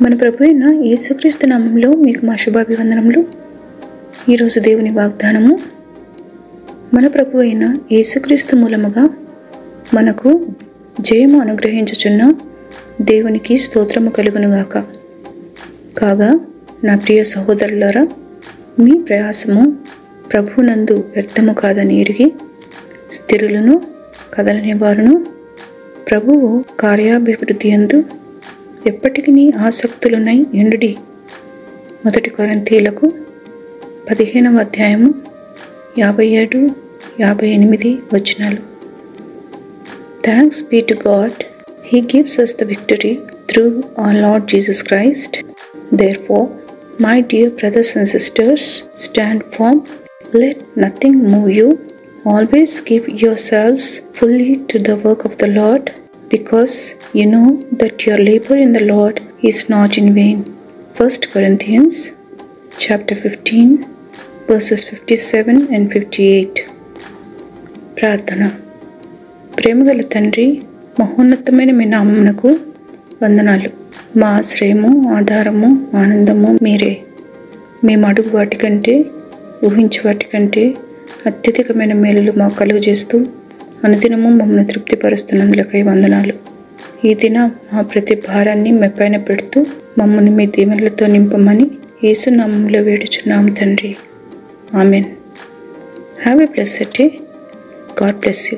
మన ప్రభు అయిన యేసుక్రీస్తు నామంలో మీకు మా శుభాభివందనములు. ఈరోజు దేవుని వాగ్దానము, మన ప్రభు అయిన యేసుక్రీస్తు మూలముగా మనకు జయము అనుగ్రహించుచున్న దేవునికి స్తోత్రము కలుగునుగాక. కాగా నా ప్రియ సహోదరులారా, మీ ప్రయాసము ప్రభువునందు వ్యర్థము కాదని ఎరిగి స్థిరులను కదలని వారును ప్రభువు కార్యాభివృద్ధి యందు ఎప్పటికీ ఆసక్తులునై ఎండుడి. 1 కొరింథీయులకు 15వ అధ్యాయము 57-58 వచనాలు. Thanks be to God, He gives us the victory through our Lord Jesus Christ. Therefore, my dear brothers and sisters, stand firm, let nothing move you. Always give yourselves fully to the work of the Lord, because you know that your labor in the Lord is not in vain. 1 Corinthians chapter 15 verses 57 and 58. ప్రార్థన. ప్రేమగల తండ్రి, మహోన్నతమైన మీ నామమునకు వందనాలు. మా ఆశ్రయము, ఆధారము, ఆనందము మీరే. మేము అడుగు వాటికంటే, ఊహించే వాటికంటే అత్యధికమైన మేలులు మాకు కలుగజేస్తూ అనుదినము మమ్మల్ని తృప్తిపరుస్తున్నందులకై వందనాలు. ఈ దిన మా ప్రతి భారాన్ని మీ పైన పెడుతూ మమ్మల్ని మీ దీవెనలతో నింపమని యేసు నామములో వేడుచున్నాము తండ్రి. Amen. Have a blessed day. God bless you.